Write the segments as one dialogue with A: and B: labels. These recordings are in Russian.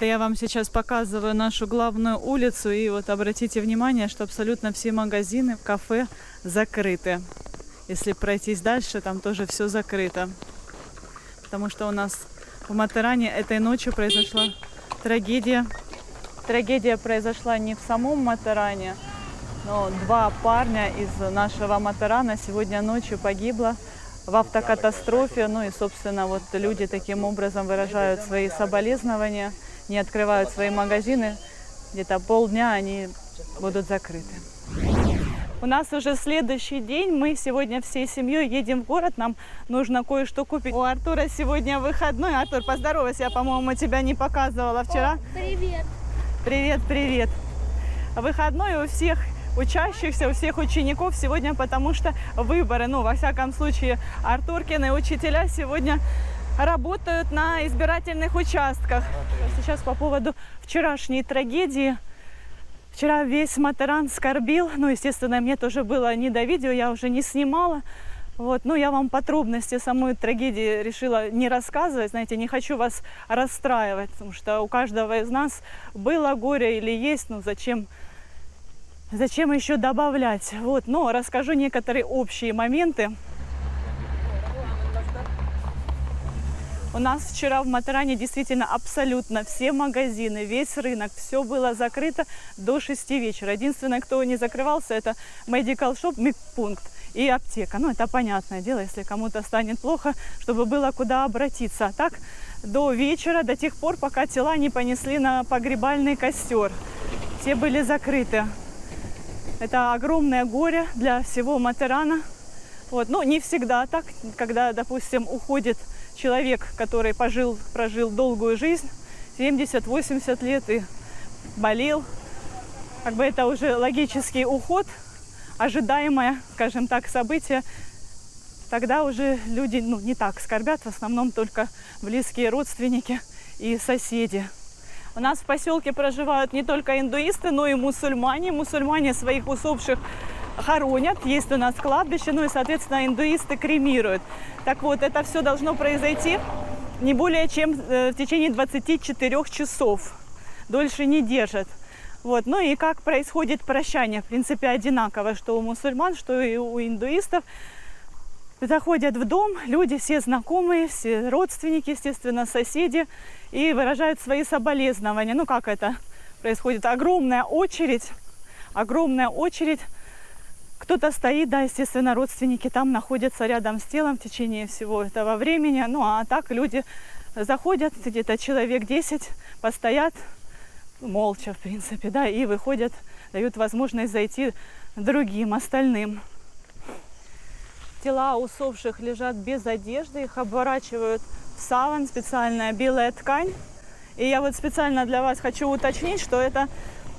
A: Да, я вам сейчас показываю нашу главную улицу, и вот обратите внимание, что абсолютно все магазины, кафе закрыты. Если пройтись дальше, там тоже все закрыто. Потому что у нас в Матаране этой ночью произошла трагедия. Трагедия произошла не в самом Матаране, но 2 парня из нашего Матарана сегодня ночью погибло в автокатастрофе. Ну и, собственно, вот люди таким образом выражают свои соболезнования, не открывают свои магазины. Где-то полдня они будут закрыты. У нас уже следующий день. Мы сегодня всей семьей едем в город. Нам нужно кое-что купить. У Артура сегодня выходной. Артур, поздоровайся. Я, по-моему, тебя не показывала вчера.
B: Привет.
A: Привет, привет. Выходной у всех учащихся, у всех учеников сегодня, потому что выборы. Ну, во всяком случае, Артуркины учителя сегодня работают на избирательных участках. Сейчас по поводу вчерашней трагедии. Вчера весь Матаран скорбил. Ну, естественно, мне тоже было не до видео, я уже не снимала. Вот. Ну, я вам подробности самой трагедии решила не рассказывать. Знаете, не хочу вас расстраивать, потому что у каждого из нас было горе или есть. Ну, зачем еще добавлять? Вот. Но расскажу некоторые общие моменты. У нас вчера в Матаране действительно абсолютно все магазины, весь рынок, все было закрыто до 6 вечера. Единственное, кто не закрывался, это Medical Shop, медпункт и аптека. Ну, это понятное дело, если кому-то станет плохо, чтобы было куда обратиться. А так, до вечера, до тех пор, пока тела не понесли на погребальный костер. Все были закрыты. Это огромное горе для всего Матарана. Вот. Но не всегда так, когда, допустим, уходит человек, который прожил долгую жизнь, 70-80 лет и болел. Как бы это уже логический уход, ожидаемое, скажем так, событие. Тогда уже люди не так скорбят, в основном только близкие родственники и соседи. У нас в поселке проживают не только индуисты, но и мусульмане. Мусульмане своих усопших хоронят, есть у нас кладбище, ну и, соответственно, индуисты кремируют. Так вот, это все должно произойти не более чем в течение 24 часов. Дольше не держат. Вот. Ну и как происходит прощание, в принципе, одинаково, что у мусульман, что и у индуистов. Заходят в дом, люди все знакомые, все родственники, естественно, соседи, и выражают свои соболезнования. Ну, как это происходит? Огромная очередь. Кто-то стоит, да, естественно, родственники там находятся рядом с телом в течение всего этого времени. Ну, а так люди заходят, где-то человек 10, постоят, молча, в принципе, да, и выходят, дают возможность зайти другим, остальным. Тела усопших лежат без одежды, их оборачивают в саван, специальная белая ткань. И я вот специально для вас хочу уточнить, что это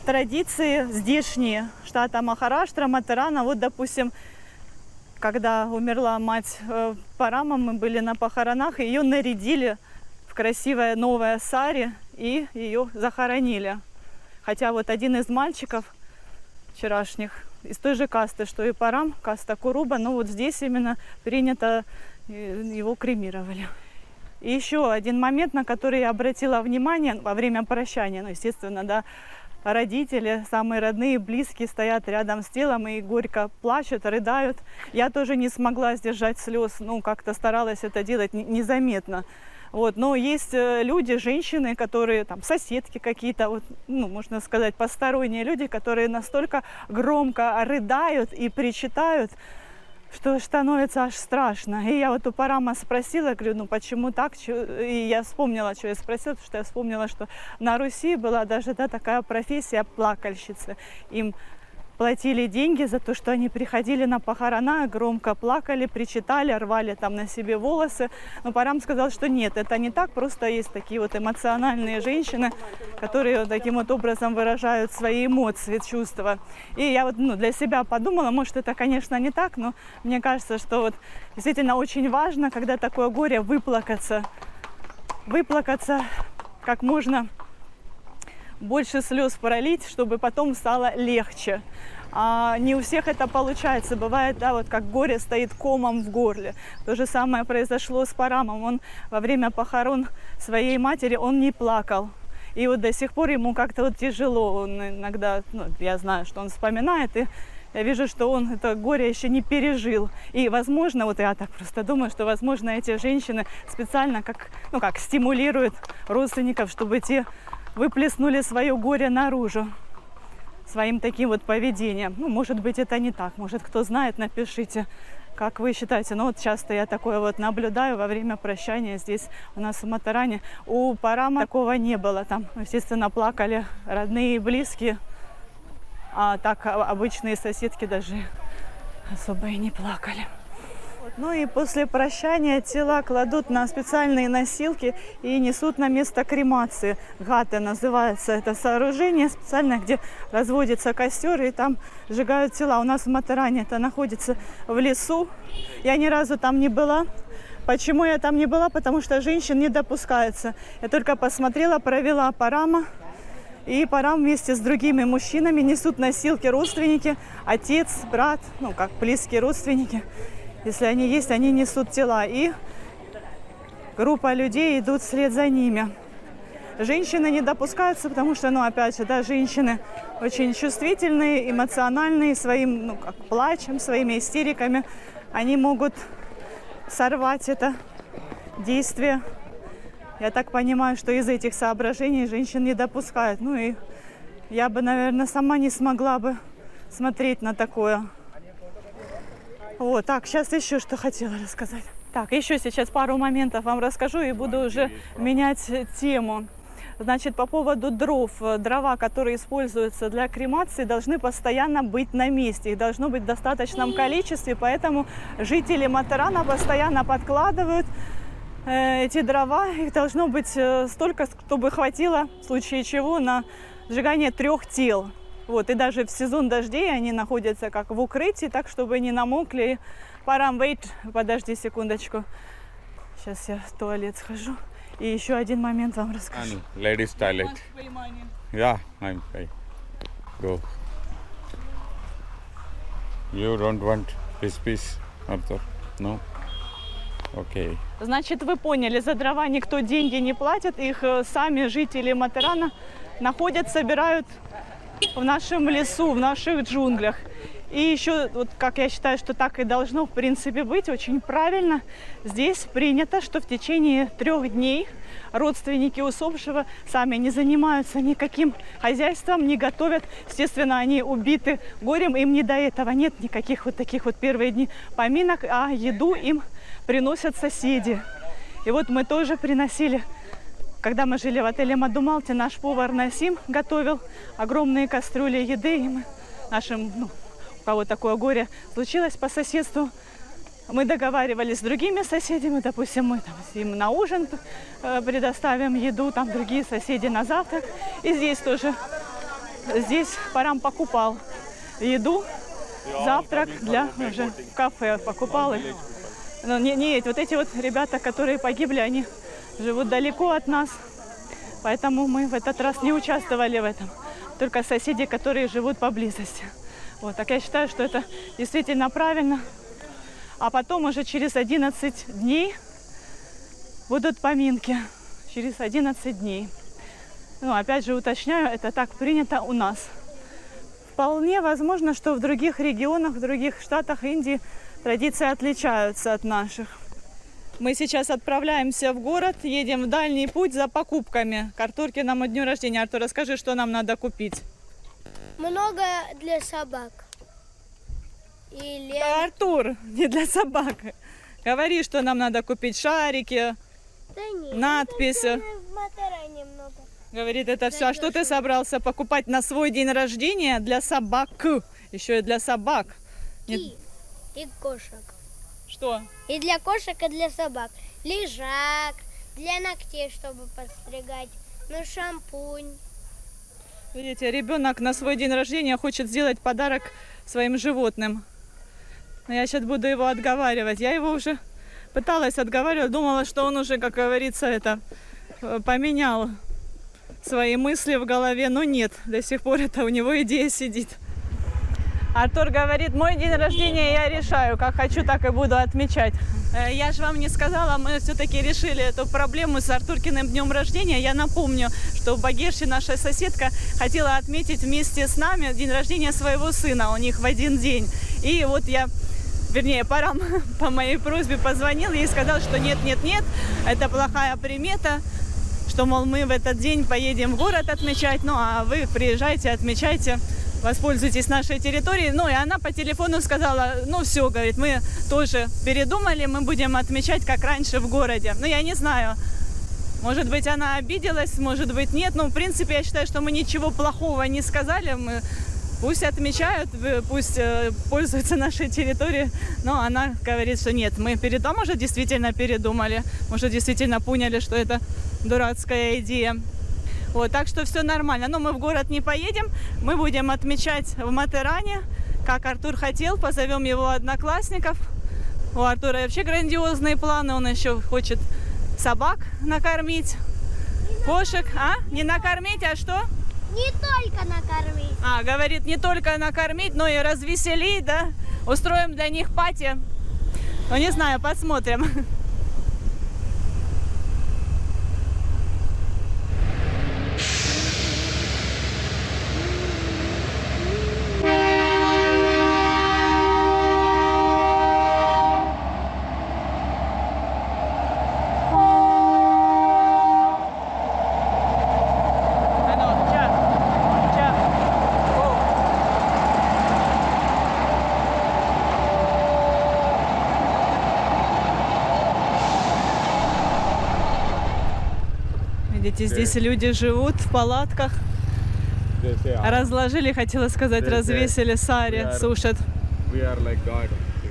A: традиции здешние, штата Махараштра, Матарана. Вот, допустим, когда умерла мать Парама, мы были на похоронах, ее нарядили в красивое новое сари и ее захоронили. Хотя вот один из мальчиков вчерашних из той же касты, что и Парам, каста Куруба, но вот здесь именно принято, его кремировали. И еще один момент, на который я обратила внимание во время прощания, ну, естественно, да, родители, самые родные, близкие стоят рядом с телом и горько плачут, рыдают. Я тоже не смогла сдержать слез, ну, как-то старалась это делать незаметно. Вот. Но есть люди, женщины, которые, там, соседки какие-то, вот, ну, можно сказать, посторонние люди, которые настолько громко рыдают и причитают, что становится аж страшно. И я вот у Парама спросила, говорю, ну почему так? И я вспомнила, что я спросила, потому что я вспомнила, что на Руси была даже, да, такая профессия плакальщицы. Им платили деньги за то, что они приходили на похорона, громко плакали, причитали, рвали там на себе волосы. Но Парам сказал, что нет, это не так, просто есть такие вот эмоциональные женщины, которые вот таким вот образом выражают свои эмоции, чувства. И я вот для себя подумала, может, это, конечно, не так, но мне кажется, что вот действительно очень важно, когда такое горе, выплакаться как можно больше слез пролить, чтобы потом стало легче. А не у всех это получается. Бывает, да, вот как горе стоит комом в горле. То же самое произошло с Парамом. Он во время похорон своей матери, он не плакал. И вот до сих пор ему как-то вот тяжело. Он иногда, ну, я знаю, что он вспоминает, и я вижу, что он это горе еще не пережил. И, возможно, вот я так просто думаю, что, возможно, эти женщины специально как стимулируют родственников, чтобы те выплеснули свое горе наружу своим таким вот поведением. Ну, может быть, это не так. Может, кто знает, напишите, как вы считаете. Но вот часто я такое вот наблюдаю во время прощания здесь у нас в Матаране. У Парама такого не было. Там, естественно, плакали родные и близкие. А так обычные соседки даже особо и не плакали. Ну и после прощания тела кладут на специальные носилки и несут на место кремации. Гаты называется это сооружение специально, где разводится костер и там сжигают тела. У нас в Матаране это находится в лесу. Я ни разу там не была. Почему я там не была? Потому что женщин не допускается. Я только посмотрела, провела Парама. И Парам вместе с другими мужчинами несут носилки родственники, отец, брат, ну как близкие родственники. Если они есть, они несут тела. И группа людей идут вслед за ними. Женщины не допускаются, потому что, ну, опять же, да, женщины очень чувствительные, эмоциональные, своим, ну, как плачем, своими истериками. Они могут сорвать это действие. Я так понимаю, что из этих соображений женщин не допускают. Ну и я бы, наверное, сама не смогла бы смотреть на такое. Вот, так, сейчас еще что хотела рассказать. Так, еще сейчас пару моментов вам расскажу и буду уже менять тему. Значит, по поводу дров. Дрова, которые используются для кремации, должны постоянно быть на месте. Их должно быть в достаточном количестве, поэтому жители Матарана постоянно подкладывают эти дрова. Их должно быть столько, чтобы хватило, в случае чего, на сжигание 3 тел. Вот, и даже в сезон дождей они находятся как в укрытии, так, чтобы не намокли. Парам, wait, подожди секундочку. Сейчас я в туалет схожу. И еще один момент вам расскажу.
B: Ladies toilet. Yeah, I'm fine. Go. You don't want this piece, Arthur? No? Okay.
A: Значит, вы поняли, за дрова никто деньги не платит. Их сами жители Матарана находят, собирают в нашем лесу, в наших джунглях. И еще, вот как я считаю, что так и должно в принципе быть, очень правильно, здесь принято, что в течение 3 дней родственники усопшего сами не занимаются никаким хозяйством, не готовят. Естественно, они убиты горем, им не до этого. Нет никаких вот таких вот первые дни поминок, а еду им приносят соседи. И вот мы тоже приносили. Когда мы жили в отеле Мадумалти, наш повар Насим готовил огромные кастрюли еды. И мы нашим, ну, у кого такое горе случилось по соседству, мы договаривались с другими соседями. Допустим, мы там им на ужин предоставим еду, там другие соседи на завтрак. И здесь тоже, здесь Парам покупал еду, завтрак для уже в кафе покупал. Но нет, вот эти вот ребята, которые погибли, они живут далеко от нас, поэтому мы в этот раз не участвовали в этом. Только соседи, которые живут поблизости. Вот, так я считаю, что это действительно правильно. А потом уже через 11 дней будут поминки. Через 11 дней. Ну, опять же, уточняю, это так принято у нас. Вполне возможно, что в других регионах, в других штатах Индии традиции отличаются от наших. Мы сейчас отправляемся в город, едем в дальний путь за покупками к Артуркиному дню рождения. Артур, расскажи, что нам надо купить.
C: Много для собак.
A: Артур, не для собак. Говори, что нам надо купить. Шарики,
C: Да нет,
A: надписи.
C: в Матаране много.
A: Говорит, это все. А что ты собрался покупать на свой день рождения для собак? Еще и для собак.
C: И кошек.
A: Что?
C: И для кошек, и для собак. Лежак, для ногтей, чтобы подстригать. Ну, шампунь.
A: Видите, ребенок на свой день рождения хочет сделать подарок своим животным. Но я сейчас буду его отговаривать. Я его уже пыталась отговаривать, думала, что он уже, как говорится, поменял свои мысли в голове. Но нет, до сих пор это у него идея сидит. Артур говорит, мой день рождения я решаю, как хочу, так и буду отмечать. Я же вам не сказала, мы все-таки решили эту проблему с Артуркиным днем рождения. Я напомню, что Багеши, наша соседка, хотела отметить вместе с нами день рождения своего сына. У них в один день. И вот я, вернее, Парам по моей просьбе позвонил ей и сказал, что нет, это плохая примета, что, мол, мы в этот день поедем в город отмечать, ну, а вы приезжайте, отмечайте, воспользуйтесь нашей территорией. Ну, и она по телефону сказала, ну, все, говорит, мы тоже передумали, мы будем отмечать, как раньше, в городе. Ну, я не знаю, может быть, она обиделась, может быть, нет. Ну, в принципе, я считаю, что мы ничего плохого не сказали, пусть отмечают, пусть пользуются нашей территорией. Но она говорит, что нет, мы может, действительно передумали, может, действительно поняли, что это дурацкая идея. Вот, так что все нормально. Но мы в город не поедем, мы будем отмечать в Матеране, как Артур хотел, позовем его одноклассников. У Артура вообще грандиозные планы, он еще хочет собак накормить, кошек. А? Не накормить, а что?
C: Не только накормить.
A: Говорит, не только накормить, но и развеселить, да? Устроим для них пати. Ну, не знаю, посмотрим. Видите, здесь люди живут в палатках. Разложили, хотела сказать, развесили, сари сушат.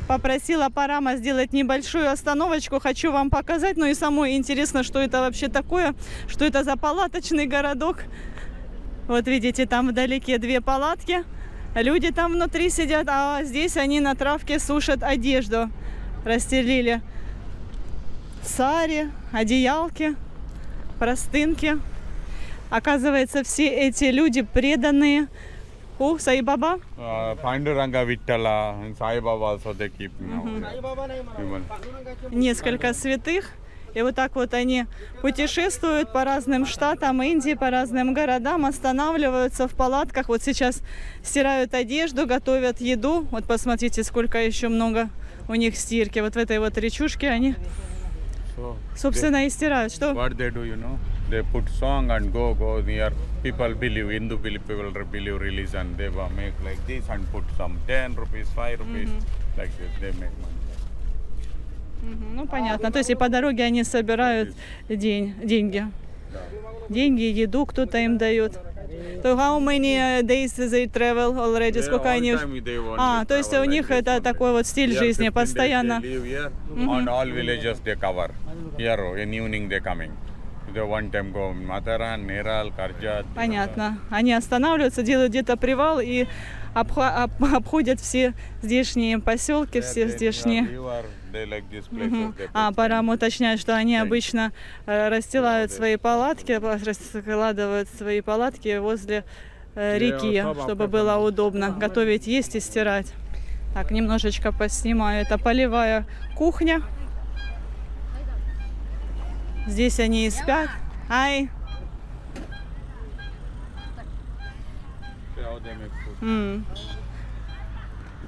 A: Попросила Парама сделать небольшую остановочку. Хочу вам показать. Ну и самой интересно, что это вообще такое. Что это за палаточный городок. Вот видите, там вдалеке 2 палатки. Люди там внутри сидят, а здесь они на травке сушат одежду. Расстелили сари, одеялки, простынки. Оказывается, все эти люди преданные Sai Baba.
B: Panduranga Vittala and Sai Baba also they keep.
A: Несколько святых. И вот так вот они путешествуют по разным штатам Индии, по разным городам, останавливаются в палатках. Вот сейчас стирают одежду, готовят еду. Вот посмотрите, сколько еще много у них стирки. Вот в этой вот речушке они, собственно, и стирают. Что?
B: What they do, you know? They put song and go near. People believe, Hindu people believe religion. They will make like this and put some 10 rupees, 5 rupees, like this. They make money.
A: Ну, понятно. То есть и по дороге они собирают деньги. Деньги, еду кто-то им дает. So how many days they travel already? Сколько они... то есть у них это такой вот стиль жизни, постоянно.
B: On all villages they cover. Here in evening they coming. They one time go Mataran, Neral, Karjat.
A: Понятно. Они останавливаются, делают где-то привал и обходят все здешние поселки, все здешние. Парам уточняет, что они обычно расстилают свои палатки, раскладывают свои палатки возле реки, чтобы было удобно готовить, есть и стирать. Так, немножечко поснимаю. Это полевая кухня. Здесь они и спят. Ай.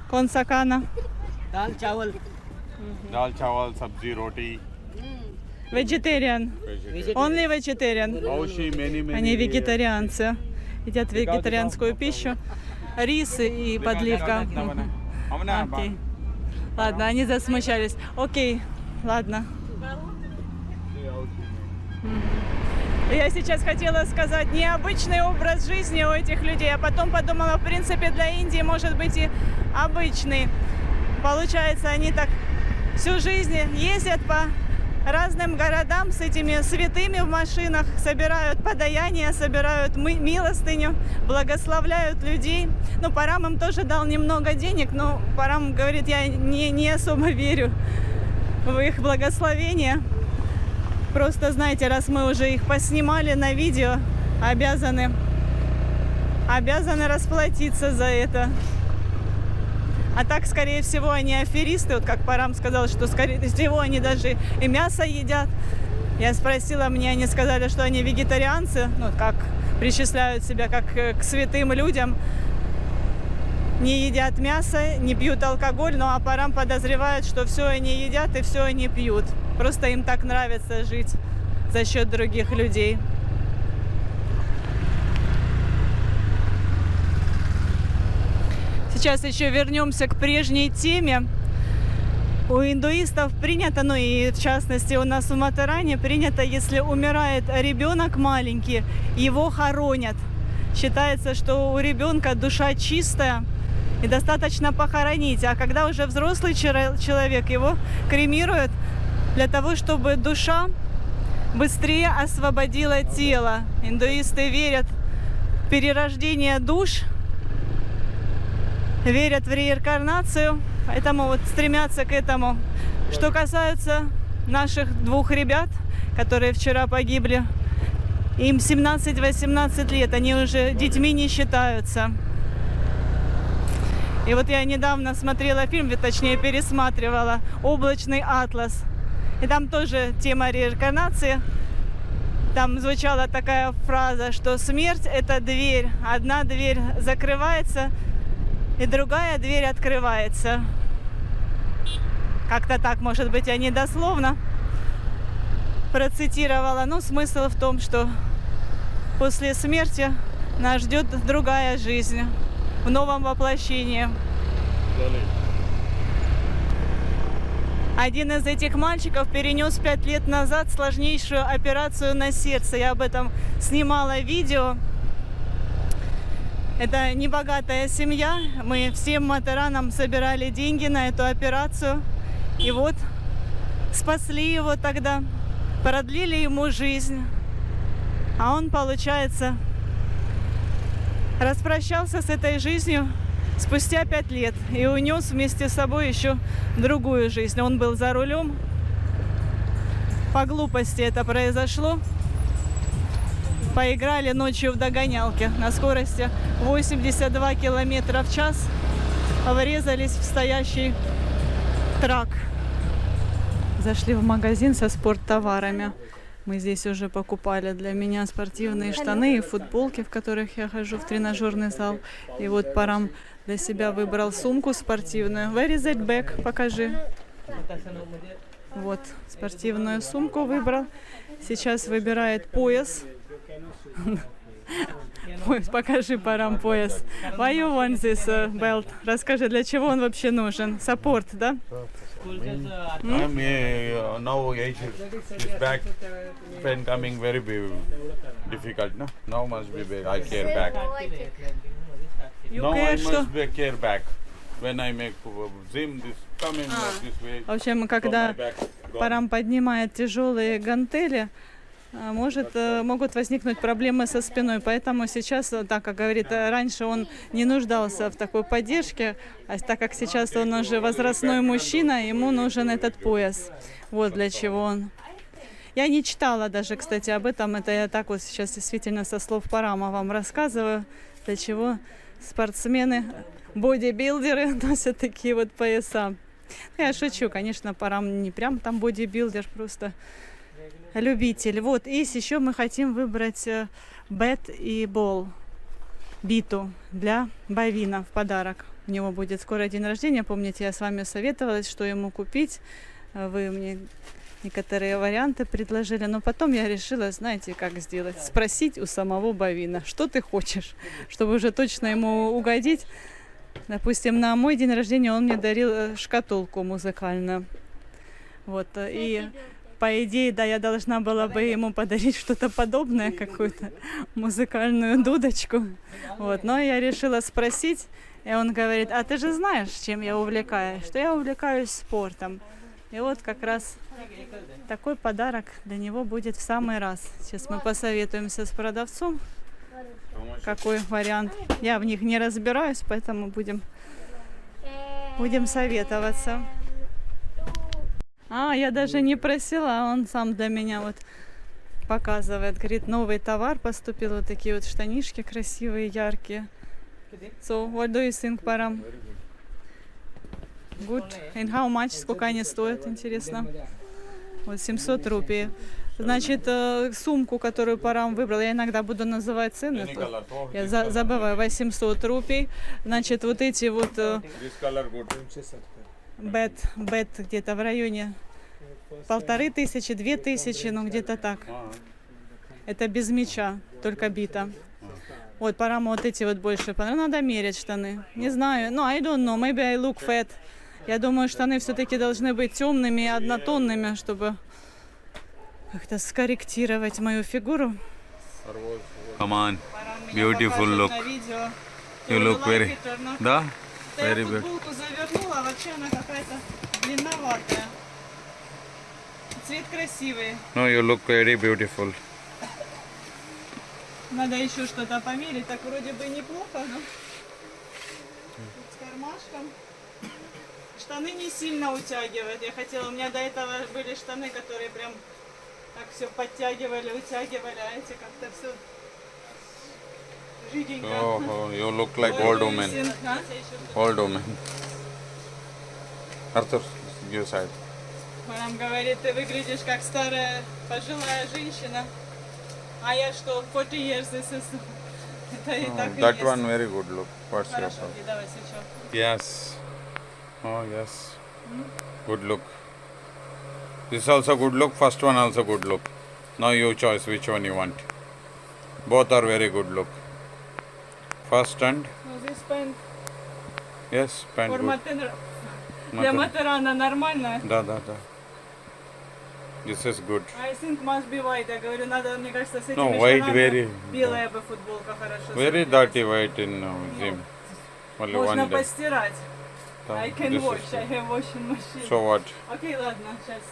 A: Консакана.
D: दाल चावल
B: Dal chawal, sabzi, roti.
A: Vegetarian. Only vegetarian. Они вегетарианцы. Едят вегетарианскую пищу. Рис и подливка. Окей. Ладно, они засмущались. Окей, ладно. Я сейчас хотела сказать, необычный образ жизни у этих людей, а потом подумала, в принципе, для Индии может быть и обычный. Получается, они так всю жизнь ездят по разным городам с этими святыми в машинах, собирают подаяние, собирают милостыню, благословляют людей. Ну, Парам им тоже дал немного денег, но Парам говорит, я не особо верю в их благословение. Просто, знаете, раз мы уже их поснимали на видео, обязаны расплатиться за это. А так, скорее всего, они аферисты. Вот как Парам сказал, что, скорее всего, они даже и мясо едят. Я спросила, мне они сказали, что они вегетарианцы, ну, как причисляют себя как к святым людям. Не едят мясо, не пьют алкоголь, но Парам подозревает, что все они едят и все они пьют. Просто им так нравится жить за счет других людей. Сейчас еще вернемся к прежней теме. У индуистов принято, ну и в частности у нас в Матаране принято, если умирает ребенок маленький, его хоронят. Считается, что у ребенка душа чистая и достаточно похоронить. А когда уже взрослый человек, его кремируют для того, чтобы душа быстрее освободила тело. Индуисты верят в перерождение душ, верят в реинкарнацию, поэтому вот стремятся к этому. Что касается наших двух ребят, которые вчера погибли, им 17-18 лет, они уже детьми не считаются. И вот я недавно смотрела фильм, точнее пересматривала «Облачный атлас». И там тоже тема реинкарнации. Там звучала такая фраза, что смерть – это дверь. Одна дверь закрывается, и другая дверь открывается. Как-то так, может быть, я не дословно процитировала. Но смысл в том, что после смерти нас ждет другая жизнь в новом воплощении. Один из этих мальчиков перенес 5 лет назад сложнейшую операцию на сердце. Я об этом снимала видео. Это небогатая семья. Мы всем матаранам собирали деньги на эту операцию. И вот спасли его тогда, продлили ему жизнь. А он, получается, распрощался с этой жизнью спустя 5 лет и унес вместе с собой еще другую жизнь. Он был за рулем. По глупости это произошло. Поиграли ночью в догонялки на скорости 82 километра в час. Врезались в стоящий трак. Зашли в магазин со спорттоварами. Мы здесь уже покупали для меня спортивные штаны и футболки, в которых я хожу в тренажерный зал. И вот Парам для себя выбрал сумку спортивную. Where is that bag? Покажи. Вот, спортивную сумку выбрал. Сейчас выбирает пояс. Покажи, Парам, пояс. Why you want this belt? Расскажи, для чего он вообще нужен? Саппорт, да?
B: I'm now age is back when coming very difficult. No, now must be big. I care back.
A: You
B: Now
A: care,
B: I
A: что?
B: must be care back. When I make gym, this coming like this way.
A: В общем, когда Парам поднимает тяжелые гантели, могут возникнуть проблемы со спиной. Поэтому сейчас, так как говорит, раньше он не нуждался в такой поддержке, а так как сейчас он уже возрастной мужчина, ему нужен этот пояс. Вот для чего он. Я не читала даже, кстати, об этом. Это я так вот сейчас действительно со слов Парама вам рассказываю, для чего спортсмены, бодибилдеры носят такие вот пояса. Я шучу, конечно, Парам не прям там бодибилдер, просто любитель. Вот, и еще мы хотим выбрать бэт и бол, биту для Бавина в подарок. У него будет скоро день рождения. Помните, я с вами советовалась, что ему купить. Вы мне некоторые варианты предложили, но потом я решила, знаете, как сделать? Спросить у самого Бавина, что ты хочешь, чтобы уже точно ему угодить. Допустим, на мой день рождения он мне дарил шкатулку музыкальную. Вот, и по идее, да, я должна была бы ему подарить что-то подобное, какую-то музыкальную дудочку. Вот, но я решила спросить, и он говорит, а ты же знаешь, чем я увлекаюсь? Что я увлекаюсь спортом. И вот как раз такой подарок для него будет в самый раз. Сейчас мы посоветуемся с продавцом, какой вариант. Я в них не разбираюсь, поэтому будем советоваться. Я даже не просила, а он сам для меня вот показывает. Говорит, новый товар поступил, вот такие вот штанишки красивые, яркие. So, what do you think, Парам? Good. And how much? Сколько они стоят, интересно? Вот 700 рупий. Значит, сумку, которую Парам выбрал, я иногда буду называть цены, то я забываю, 800 рупий. Значит, вот эти вот
B: This color good.
A: бет где-то в районе 1500, 2000, ну где-то так. Это без мяча, только бита. Вот Параму вот эти вот больше понравились. Надо мерять штаны. Не знаю. No, I don't know. Maybe I look fat. Я думаю, штаны все-таки должны быть темными и однотонными, чтобы как-то скорректировать мою фигуру.
B: Come on. Beautiful look. You look very... Да?
A: Я
B: Very good.
A: футболку завернула, а вообще она какая-то длинноватая. Цвет красивый.
B: No, you look very beautiful.
A: Надо еще что-то померить. Так вроде бы неплохо, но тут с кармашком. Штаны не сильно утягивают. Я хотела, у меня до этого были штаны, которые прям так все подтягивали, утягивали, а эти как-то все жиденько.
B: Oh, you look like old woman.
A: А?
B: Old woman. Arthur, you side.
A: Мам говорит, ты выглядишь как старая пожилая женщина. А я что, 40 years, this is... Это и так и
B: That
A: есть.
B: one very good look. What's your
A: Хорошо,
B: problem?
A: и давай сейчас.
B: Yes. Oh, yes. Good look. This also good look. First one also good look. Now you choose which one you want. Both are very good look. First and
A: Ну, здесь пен
B: yes, pant
A: форма
B: good.
A: для матерана нормальная.
B: Да, да, да. This is good.
A: I think must be white. Я говорю, надо, мне кажется, с этими
B: No, white
A: штанами
B: very-
A: белая бы футболка хорошо
B: Very
A: смотрелась.
B: dirty white in gym. Only
A: Можно
B: one day.
A: постирать.
B: So,
A: I can
B: this is
A: wash. I
B: good.
A: have washing machine.
B: So what?
A: Окей, ладно, сейчас.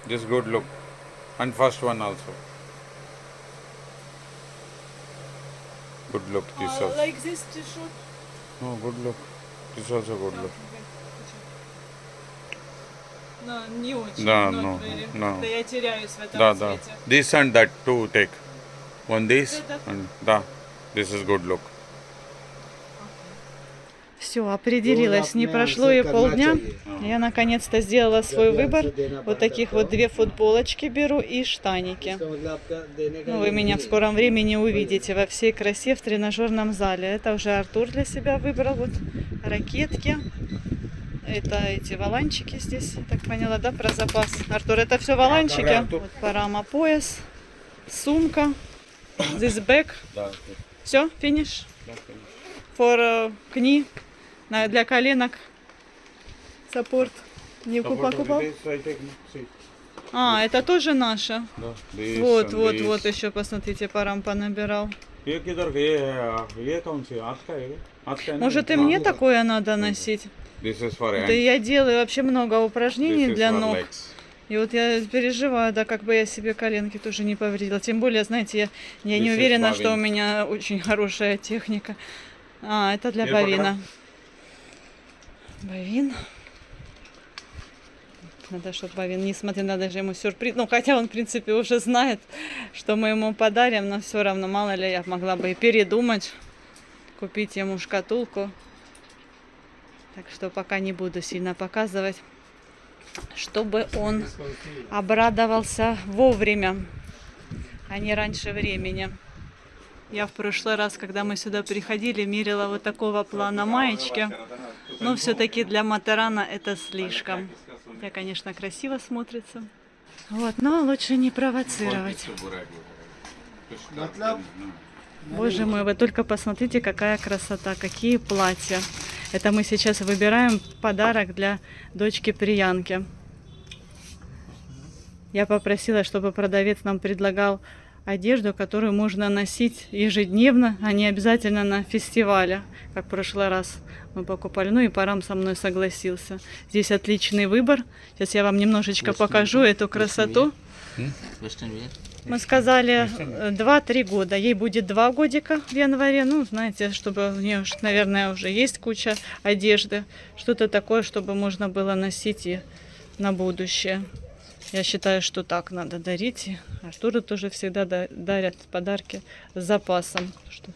B: This good look. And first one also. Good look. This also.
A: Like this t-shirt.
B: No, good look. This also good look.
A: Но не очень.
B: Да,
A: not
B: no,
A: really.
B: no.
A: Да я теряюсь в этом
B: Да, да.
A: цвете.
B: This and that two take. One this
A: Это?
B: and да. This is good look.
A: Все, определилась. Не прошло и полдня. Я наконец-то сделала свой выбор. Вот таких вот две футболочки беру и штаники. Ну, вы меня в скором времени увидите во всей красе в тренажерном зале. Это уже Артур для себя выбрал. Вот ракетки. Это эти валанчики здесь, я так поняла, да, про запас. Артур, это все валанчики. Вот Парама пояс, сумка, this bag.
B: Да.
A: Все, финиш. For кни. Для коленок. Саппорт. Не покупал? А, это тоже наше.
B: Да. This
A: Вот,
B: and
A: вот,
B: this.
A: вот, еще посмотрите, Парам понабирал.
B: ये किधर ये कौन सी आज का है आज का है ना?
A: Может, и мне такое надо носить?
B: This is for
A: Да
B: hands.
A: я делаю вообще много упражнений
B: This is
A: для
B: for
A: ног.
B: legs.
A: И вот я переживаю, да, как бы я себе коленки тоже не повредила. Тем более, знаете, я не
B: This is
A: уверена, что у
B: бовин.
A: меня очень хорошая техника. А, это для
B: Теперь
A: бовина. Бовин. Надо, чтобы бовин, несмотря на даже ему сюрприз. Ну, хотя он, в принципе, уже знает, что мы ему подарим, но все равно, мало ли, я могла бы и передумать, купить ему шкатулку. Так что пока не буду сильно показывать, чтобы он обрадовался вовремя, а не раньше времени. Я в прошлый раз, когда мы сюда приходили, мерила вот такого плана маечки. Но все-таки для матерана это слишком. Хотя, конечно, красиво смотрится. Вот, но лучше не провоцировать. Боже мой, вы только посмотрите, какая красота, какие платья. Это мы сейчас выбираем подарок для дочки Приянки. Я попросила, чтобы продавец нам предлагал одежду, которую можно носить ежедневно, а не обязательно на фестивале, как в прошлый раз мы покупали. Ну и Парам со мной согласился. Здесь отличный выбор. Сейчас я вам немножечко покажу эту красоту. Мы сказали 2-3 года. Ей будет 2 годика в январе. Ну, знаете, чтобы у нее, наверное, уже есть куча одежды. Что-то такое, чтобы можно было носить и на будущее. Я считаю, что так надо дарить. И Артуру тоже всегда дарят подарки с запасом, что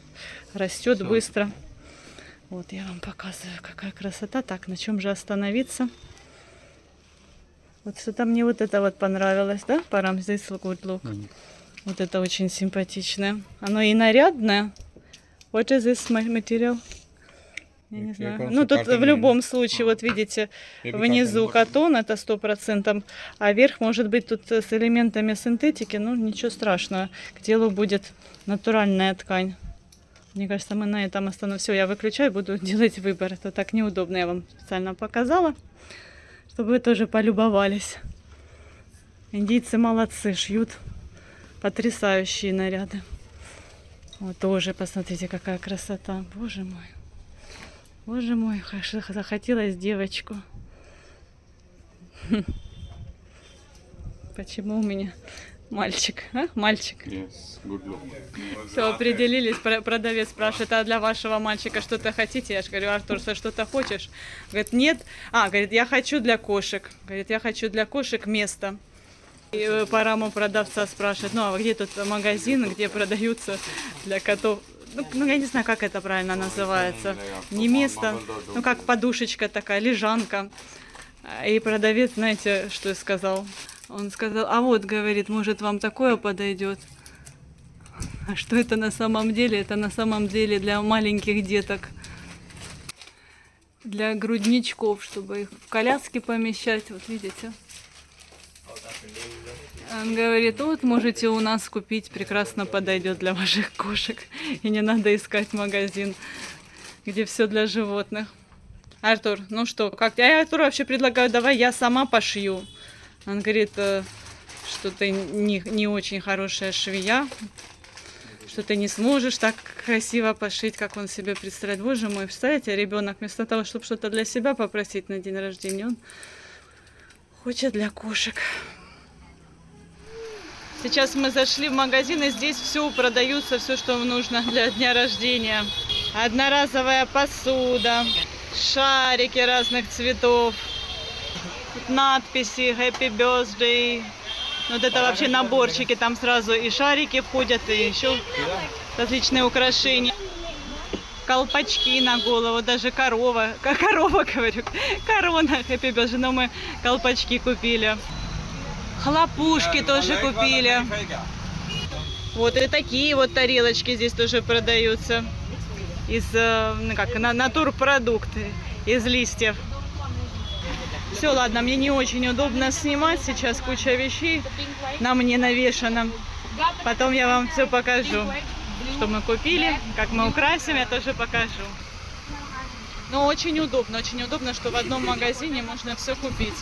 A: растет быстро. Вот я вам показываю, какая красота. Так, на чем же остановиться? Вот что-то мне вот это вот понравилось, да? Парам здесь good look. Вот это очень симпатичное. Оно и нарядное. What is this material? Я не знаю. Ну, тут в любом случае, вот видите, внизу катон, это 100%, а верх может быть тут с элементами синтетики, ну, ничего страшного. К телу будет натуральная ткань. Мне кажется, мы на этом остановимся. Все, я выключаю, буду делать выбор. Это так неудобно, я вам специально показала, чтобы вы тоже полюбовались. Индийцы молодцы, шьют потрясающие наряды. Вот тоже, посмотрите, какая красота. Боже мой. Боже мой, захотелось девочку. Почему у меня мальчик? А? Мальчик.
B: Yes, good look.
A: Все, определились. Продавец спрашивает, а для вашего мальчика что-то хотите? Я же говорю, Артур, что-то хочешь? Говорит, нет. А, говорит, я хочу для кошек. Говорит, я хочу для кошек место. И Парам у продавца спрашивает, ну а где тут магазин, где продаются для котов? Ну, я не знаю, как это правильно называется. Не место, ну, как подушечка такая, лежанка. И продавец, знаете, что сказал? Он сказал, а вот, говорит, может, вам такое подойдет. А что это на самом деле? Это на самом деле для маленьких деток. Для грудничков, чтобы их в коляске помещать. Вот видите? Он говорит, вот можете у нас купить, прекрасно подойдет для ваших кошек. И не надо искать магазин, где все для животных. Артур, ну что, как? Я Артуру вообще предлагаю, давай я сама пошью. Он говорит, что ты не очень хорошая швея, что ты не сможешь так красиво пошить, как он себе представляет. Боже мой, представляете, ребенок вместо того, чтобы что-то для себя попросить на день рождения, он хочет для кошек. Сейчас мы зашли в магазин, и здесь все продается, все, что нужно для дня рождения. Одноразовая посуда, шарики разных цветов, надписи Happy Birthday. Вот это вообще наборчики, там сразу и шарики входят, и еще различные украшения. Колпачки на голову, даже корова, говорю, корона Happy Birthday, но мы колпачки купили. Хлопушки тоже купили. Вот и такие вот тарелочки здесь тоже продаются. Из, как, натурпродукты, из листьев. Все, ладно, мне не очень удобно снимать. Сейчас куча вещей на мне навешано. Потом я вам все покажу, что мы купили, как мы украсим, я тоже покажу. Но очень удобно, что в одном магазине можно все купить.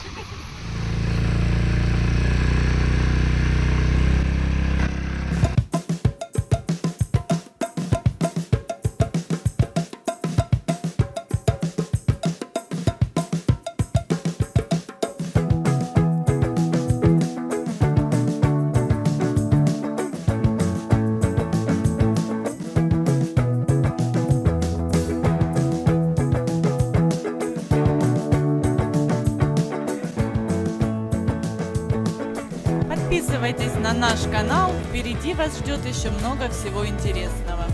A: Подписывайтесь на наш канал, впереди вас ждет еще много всего интересного.